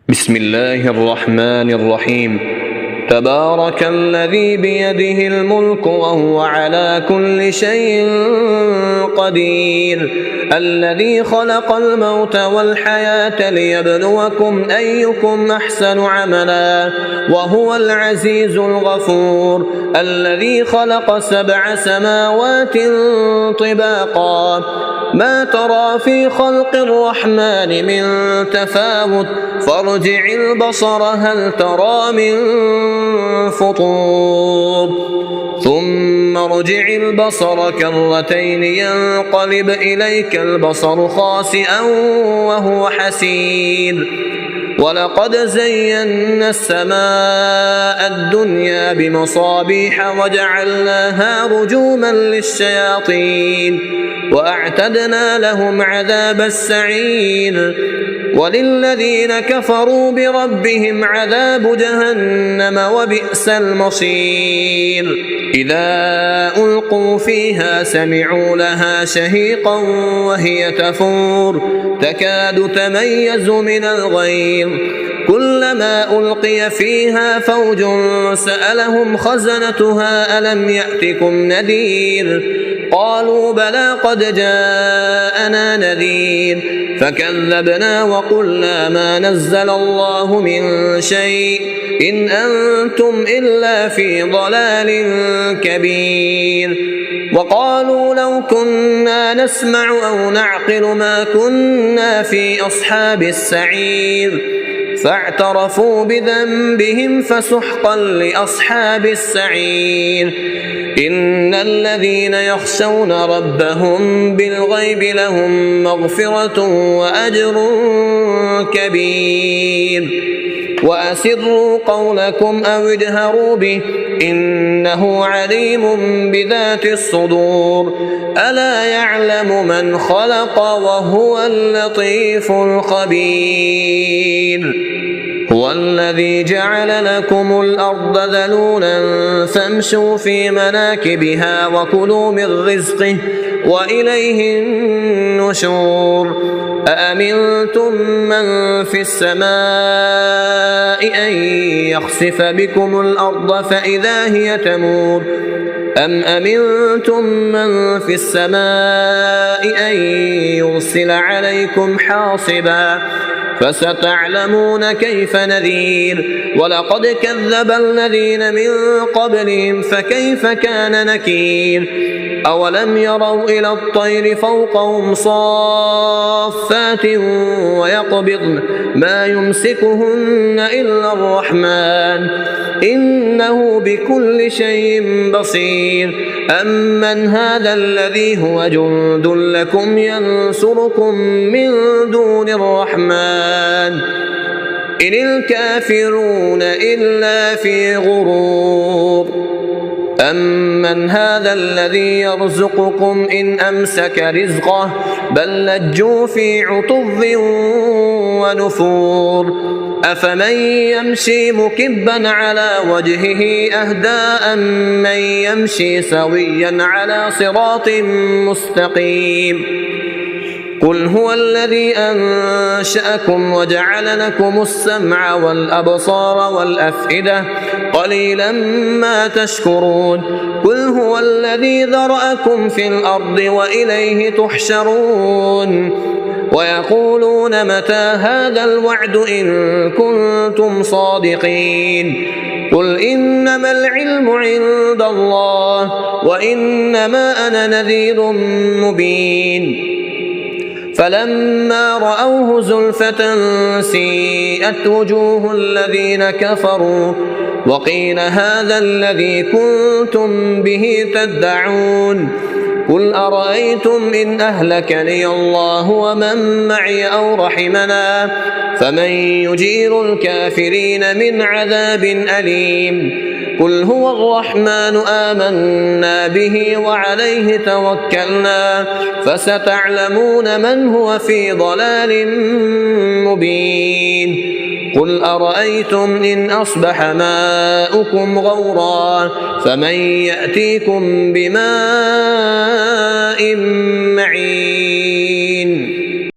بسم الله الرحمن الرحيم. تبارك الذي بيده الملك وهو على كل شيء قدير، الذي خلق الموت والحياة ليبلوكم أيكم أحسن عملا، وهو العزيز الغفور، الذي خلق 7 سماوات طباقا، ما ترى في خلق الرحمن من تفاوت، فارجع البصر هل ترى من فطور، ثم ارجع البصر كرتين ينقلب إليك البصر خاسئا وهو حسير، ولقد زينا السماء الدنيا بمصابيح وجعلناها رجوما للشياطين وأعتدنا لهم عذاب السعير، وللذين كفروا بربهم عذاب جهنم وبئس المصير. إذا ألقوا فيها سمعوا لها شهيقا وهي تفور تكاد تميز من الغيظ، كلما ألقي فيها فوج سألهم خزنتها ألم يأتكم نذير، قالوا بلى قد جاءنا نذير، فكذبنا وقلنا ما نزل الله من شيء إن أنتم إلا في ضلال كبير، وقالوا لو كنا نسمع أو نعقل ما كنا في أصحاب السعير، فاعترفوا بذنبهم فسحقا لأصحاب السعير. إن الذين يخشون ربهم بالغيب لهم مغفرة وأجر كبير، وأسروا قولكم أو اجهروا به إنه عليم بذات الصدور، ألا يعلم من خلق وهو اللطيف الخبير. هو الذي جعل لكم الأرض ذلولا فامشوا في مناكبها وكلوا من رزقه وإليه النشور. أأمنتم من في السماء أن يخسف بكم الأرض فإذا هي تمور، أم أمنتم من في السماء أن يرسل عليكم حاصبا، فستعلمون كيف نذير. ولقد كذب الذين من قبلهم فكيف كان نكير. أولم يروا إلى الطير فوقهم صافات ويقبضن ما يمسكهن إلا الرحمن إنه بكل شيء بصير. أمن هذا الذي هو جند لكم ينصركم من دون الرحمن إن الكافرون إلا في غرور. أمن هذا الذي يرزقكم إن أمسك رزقه بل لجوا في عتو ونفور. أفمن يمشي مكبا على وجهه أهدى أمن يمشي سويا على صراط مستقيم. قل هو الذي أنشأكم وجعل لكم السمع والأبصار والأفئدة قليلا ما تشكرون. قل هو الذي ذرأكم في الأرض وإليه تحشرون. ويقولون متى هذا الوعد إن كنتم صادقين. قل إنما العلم عند الله وإنما أنا نذير مبين. فلما رأوه زلفة سيئت وجوه الذين كفروا وقيل هذا الذي كنتم به تدعون. قل أرأيتم إن أهلكني الله ومن معي أو رحمنا فمن يجير الكافرين من عذاب أليم. قل هو الرحمن آمنا به وعليه توكلنا فستعلمون من هو في ضلال مبين. قل أرأيتم إن أصبح ماؤكم غورا فمن يأتيكم بماء معين.